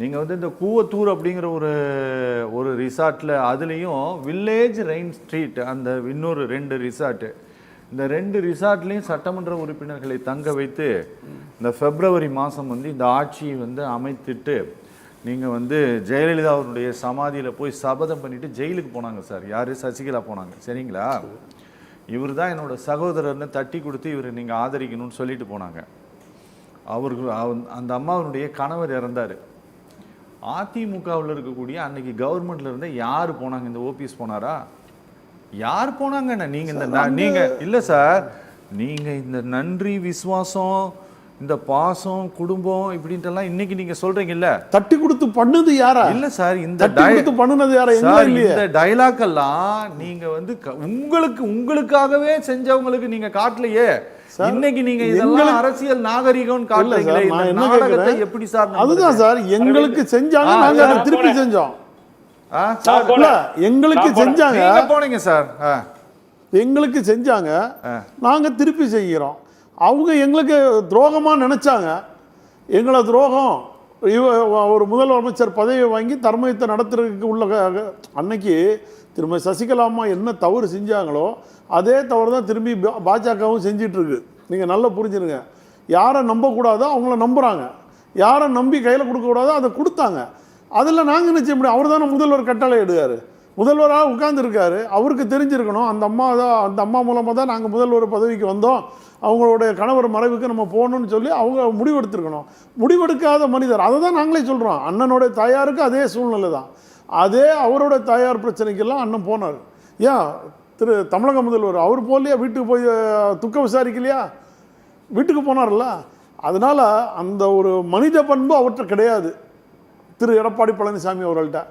நீங்கள் வந்து இந்த கூவத்தூர் அப்படிங்கிற ஒரு ஒரு ரிசார்ட்டில் அதுலேயும் வில்லேஜ் ரெயின் ஸ்ட்ரீட் அந்த இன்னொரு 2 ரிசார்ட்டு, இந்த 2 ரிசார்ட்லேயும் சட்டமன்ற உறுப்பினர்களை தங்க வைத்து இந்த பிப்ரவரி மாதம் வந்து இந்த ஆட்சியை வந்து அமைத்துட்டு நீங்கள் வந்து ஜெயலலிதா அவருடைய சமாதியில் போய் சபதம் பண்ணிவிட்டு ஜெயிலுக்கு போனாங்க சார். யார்? சசிகலா போனாங்க. சரிங்களா? இவர் தான் என்னோட சகோதரர்னு தட்டி கொடுத்து இவர் நீங்கள் ஆதரிக்கணும்னு சொல்லிட்டு போனாங்க. அவருக்கு அந்த அம்மாவனுடைய கணவர் இறந்தார். அதிமுகவில் இருக்கக்கூடிய அன்னைக்கு கவர்மெண்ட்ல இருந்து யார் போனாங்க? இந்த ஓபிஎஸ் போனாரா? யார் போனாங்கண்ணா? நீங்கள் இல்லை சார், நீங்கள் இந்த நன்றி விசுவாசம் இந்த பாசம் குடும்பம் இப்படின்ட்டுலாம் இன்னைக்கு நீங்க சொல்றீங்கல்ல, தட்டி கொடுத்து பண்ணது யாரா? இல்ல சார், இந்த பண்ணுனது யாரா? இந்த டைலாக் எல்லாம் நீங்க வந்து உங்களுக்காகவே செஞ்சவங்களுக்கு நீங்க காட்டலையே. இன்னைக்கு நீங்க இதெல்லாம் அரசியல் நாகரிகம்னு காட்டலீங்களே. இந்த நாடகத்தை எப்படி சார்? அதுதான் சார், எங்களுக்கு செஞ்சாங்க, நாங்க அதை திருப்பி செஞ்சோம். எங்களுக்கு செஞ்சாங்க, போனீங்க சார், எங்களுக்கு செஞ்சாங்க, நாங்க திருப்பி செய்கிறோம். அவங்க எங்களுக்கு துரோகமாக நினச்சாங்க. எங்களை துரோகம் ஒரு முதலமைச்சர் பதவியை வாங்கி தர்மயத்தை நடத்துறதுக்கு உள்ள அன்னைக்கு திரும்ப சசிகலா அம்மா என்ன தவறு செஞ்சாங்களோ அதே தவறு தான் திரும்பி பாஜகவும் செஞ்சிட்ருக்கு. நீங்கள் நல்லா புரிஞ்சுருங்க. யாரை நம்பக்கூடாதோ அவங்கள நம்புகிறாங்க, யாரை நம்பி கையில் கொடுக்கக்கூடாதோ அதை கொடுத்தாங்க. அதில் நாங்கள் என்ன செய்ய முடியும்? அவர் தானே முதல்வர் கட்டளை எடுக்கார், முதல்வராக உட்கார்ந்துருக்காரு. அவருக்கு தெரிஞ்சிருக்கணும் அந்த அம்மா மூலமாக தான் நாங்கள் முதல்வர் பதவிக்கு வந்தோம், அவங்களுடைய கணவர் மறைவுக்கு நம்ம போகணும்னு சொல்லி அவங்க முடிவெடுத்திருக்கணும். முடிவெடுக்காத மனிதர். அதை தான் நாங்களே சொல்கிறோம். அண்ணனுடைய தாயாருக்கு அதே சூழ்நிலை தான். அதே அவரோட தாயார் பிரச்சனைக்கெல்லாம் அண்ணன் போனார். ஏன் தமிழக முதல்வர் அவர் போகலையா? வீட்டுக்கு போய் துக்க விசாரிக்கலையா? வீட்டுக்கு போனார்ல. அதனால் அந்த ஒரு மனித பண்பு அவர்கிட்ட கிடையாது, எடப்பாடி பழனிசாமி அவர்கள்ட்ட.